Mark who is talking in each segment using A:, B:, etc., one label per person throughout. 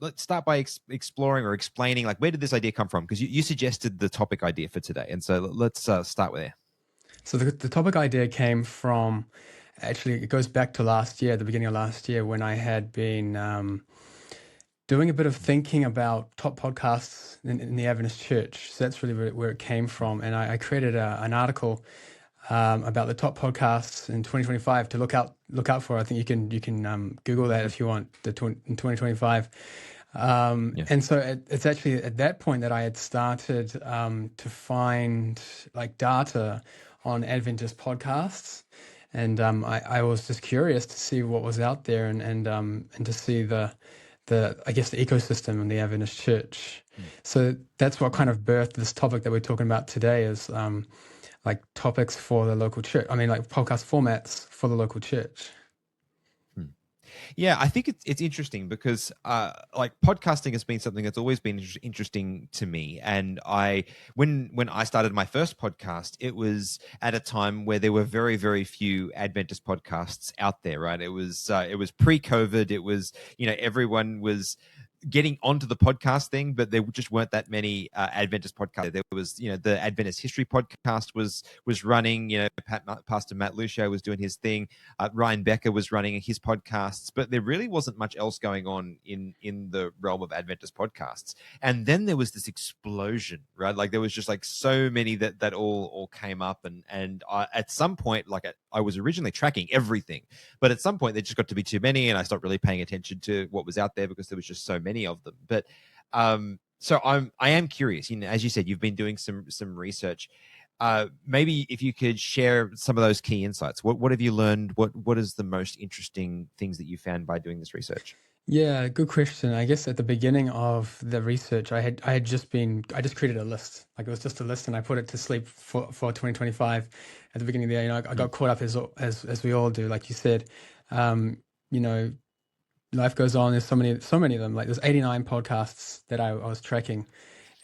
A: let's start by exploring or explaining, like, where did this idea come from? Because you suggested the topic idea for today, and so let's start with there.
B: So the topic idea came from, actually, it goes back to last year, the beginning of last year, when I had been doing a bit of thinking about top podcasts in the Adventist church. So that's really where it came from. And I created an article about the top podcasts in 2025 to look out for. I think you can Google that if you want, in 2025. And so it's actually at that point that I had started to find like data on Adventist podcasts. And I was just curious to see what was out there and to see the I guess the ecosystem in the Adventist church. So that's what kind of birthed this topic that we're talking about today, is like topics for the local church. I mean, like podcast formats for the local church.
A: Yeah, I think it's interesting because like podcasting has been something that's always been interesting to me. And when I started my first podcast, it was at a time where there were very, very few Adventist podcasts out there, right? It was pre-COVID. It was, everyone was getting onto the podcast thing, but there just weren't that many Adventist podcasts. There was, the Adventist History podcast was running. Pastor Matt Lucia was doing his thing. Ryan Becker was running his podcasts, but there really wasn't much else going on in the realm of Adventist podcasts. And then there was this explosion, right? Like there was just like so many that all came up, and at some point, I was originally tracking everything, but at some point there just got to be too many, and I stopped really paying attention to what was out there because there was just so many of them. But so I am curious. As you said, you've been doing some research. Maybe if you could share some of those key insights. What have you learned? What is the most interesting things that you found by doing this research?
B: Yeah, good question. I guess at the beginning of the research, I just created a list. Like it was just a list, and I put it to sleep for 2025. At the beginning of the year, I got caught up as we all do, like you said. Life goes on. There's so many of them. Like there's 89 podcasts that I was tracking,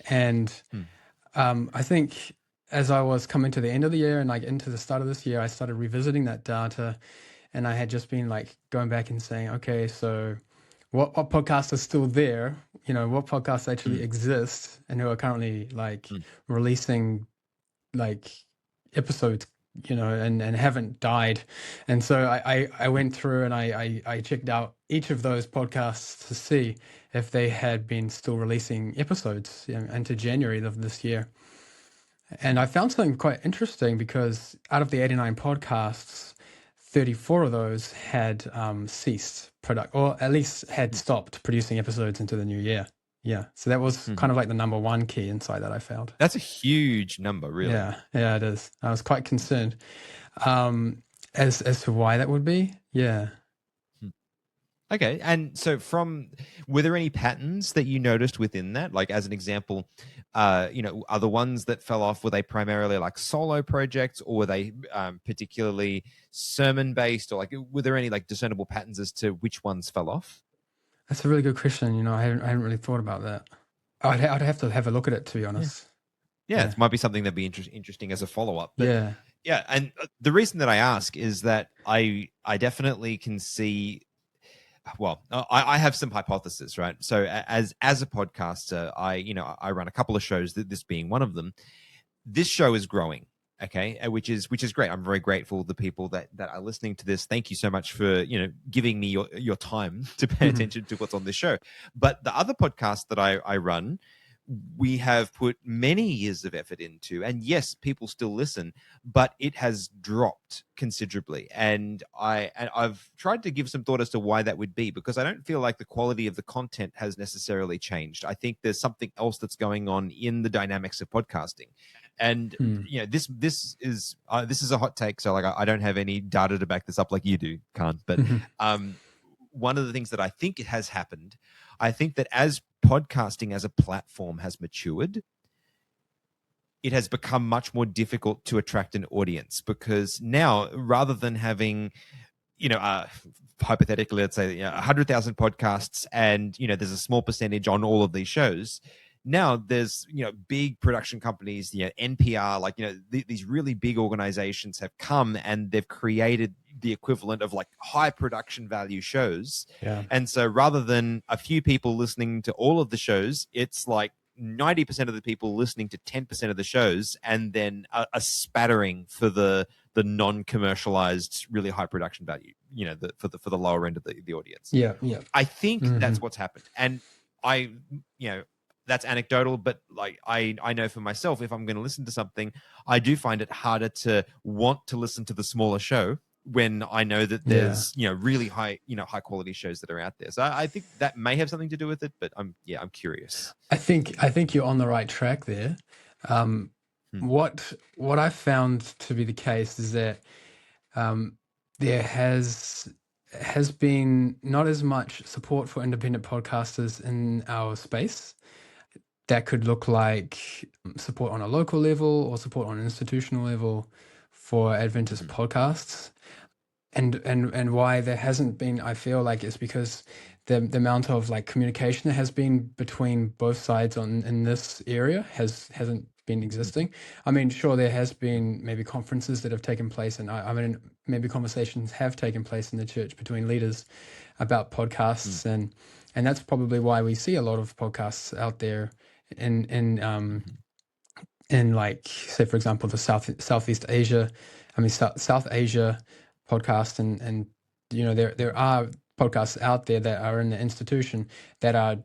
B: and I think as I was coming to the end of the year and like into the start of this year, I started revisiting that data, and I had just been like going back and saying, okay, so what podcasts are still there? What podcasts actually exist and who are currently like releasing like episodes, and haven't died. And so I went through and I checked out each of those podcasts to see if they had been still releasing episodes into January of this year. And I found something quite interesting, because out of the 89 podcasts, 34 of those had ceased or at least had stopped producing episodes into the new year. Yeah. So that was kind of like the number one key insight that I found.
A: That's a huge number, really.
B: Yeah, it is. I was quite concerned as to why that would be. Yeah.
A: Okay. And so were there any patterns that you noticed within that? Like as an example, are the ones that fell off, were they primarily like solo projects, or were they particularly sermon based, or like were there any like discernible patterns as to which ones fell off?
B: That's a really good question. I hadn't really thought about that. I'd have to have a look at it, to be honest.
A: Yeah. It might be something that'd be interesting as a follow-up.
B: Yeah.
A: Yeah. And the reason that I ask is that I definitely can see, well, I have some hypotheses, right? So as a podcaster, I run a couple of shows, this being one of them. This show is growing, okay, which is great. I'm very grateful the people that are listening to this. Thank you so much for giving me your time to pay attention to what's on this show. But the other podcast that I run, we have put many years of effort into, and yes, people still listen, but it has dropped considerably. And I've tried to give some thought as to why that would be, because I don't feel like the quality of the content has necessarily changed. I think there's something else that's going on in the dynamics of podcasting. And this is a hot take, so like I don't have any data to back this up like you do, Kahn. But one of the things that I think it has happened, I think that as podcasting as a platform has matured, it has become much more difficult to attract an audience, because now, rather than having, hypothetically, let's say 100,000 podcasts, and there's a small percentage on all of these shows, now there's, big production companies, NPR, like, these really big organizations have come and they've created the equivalent of like high production value shows.
B: Yeah.
A: And so rather than a few people listening to all of the shows, it's like 90% of the people listening to 10% of the shows, and then a spattering for the non-commercialized, really high production value, for the lower end of the audience.
B: Yeah.
A: I think that's what's happened. And that's anecdotal, but like I know for myself, if I'm going to listen to something, I do find it harder to want to listen to the smaller show when I know that there's really high high quality shows that are out there. So I think that may have something to do with it, but I'm curious.
B: I think you're on the right track there. What I found to be the case is that there has been not as much support for independent podcasters in our space. That could look like support on a local level or support on an institutional level for Adventist podcasts. And why there hasn't been, I feel like, is because the amount of like communication that has been between both sides in this area hasn't been existing. I mean, sure, there has been maybe conferences that have taken place, and I mean, maybe conversations have taken place in the church between leaders about podcasts, and that's probably why we see a lot of podcasts out there in like, say, for example, the Southeast Asia, South Asia podcast, and there are podcasts out there that are in the institution that are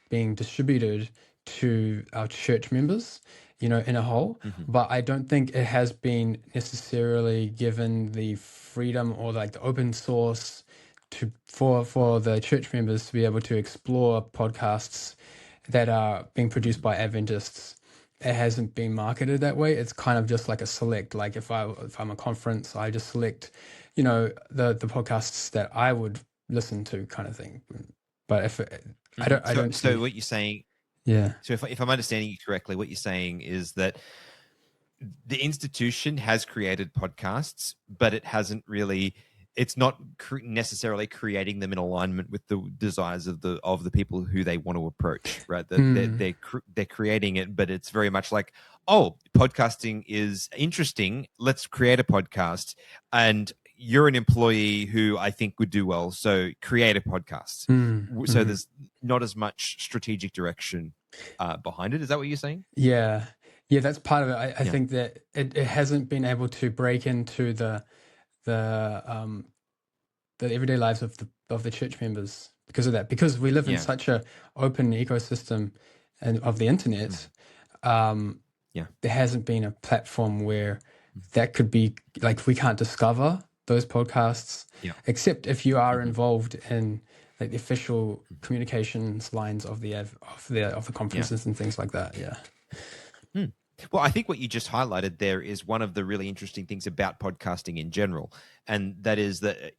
B: being distributed to our church members in a whole, but I don't think it has been necessarily given the freedom or like the open source for the church members to be able to explore podcasts that are being produced by Adventists. It hasn't been marketed that way. It's kind of just like a select, like if I'm a conference, I just select, the podcasts that I would listen to, kind of thing. But if I don't.
A: So what you're saying?
B: Yeah.
A: So if I'm understanding you correctly, what you're saying is that the institution has created podcasts, but it hasn't really. It's not necessarily creating them in alignment with the desires of the people who they want to approach, right? They're creating it, but it's very much like, oh, podcasting is interesting. Let's create a podcast, and you're an employee who I think would do well, so create a podcast. So there's not as much strategic direction behind it. Is that what you're saying?
B: Yeah, that's part of it. I think that it hasn't been able to break into the everyday lives of the church members because of that. Because we live in such a open ecosystem and of the internet, there hasn't been a platform where that could be like, we can't discover those podcasts except if you are involved in like the official communications lines of the conferences and things like that. Yeah.
A: Well, I think what you just highlighted there is one of the really interesting things about podcasting in general, and that is that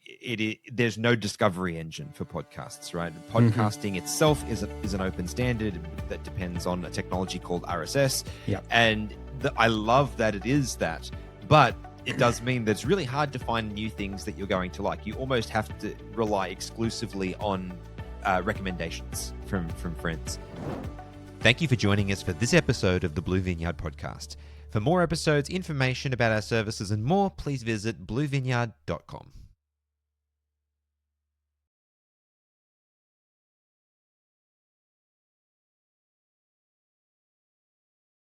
A: there's no discovery engine for podcasts, right? Podcasting itself is an open standard that depends on a technology called RSS, and I love that it is that, but it does mean that it's really hard to find new things that you're going to like. You almost have to rely exclusively on recommendations from friends. Thank you for joining us for this episode of the Blue Vineyard Podcast. For more episodes, information about our services, and more, please visit bluevineyard.com.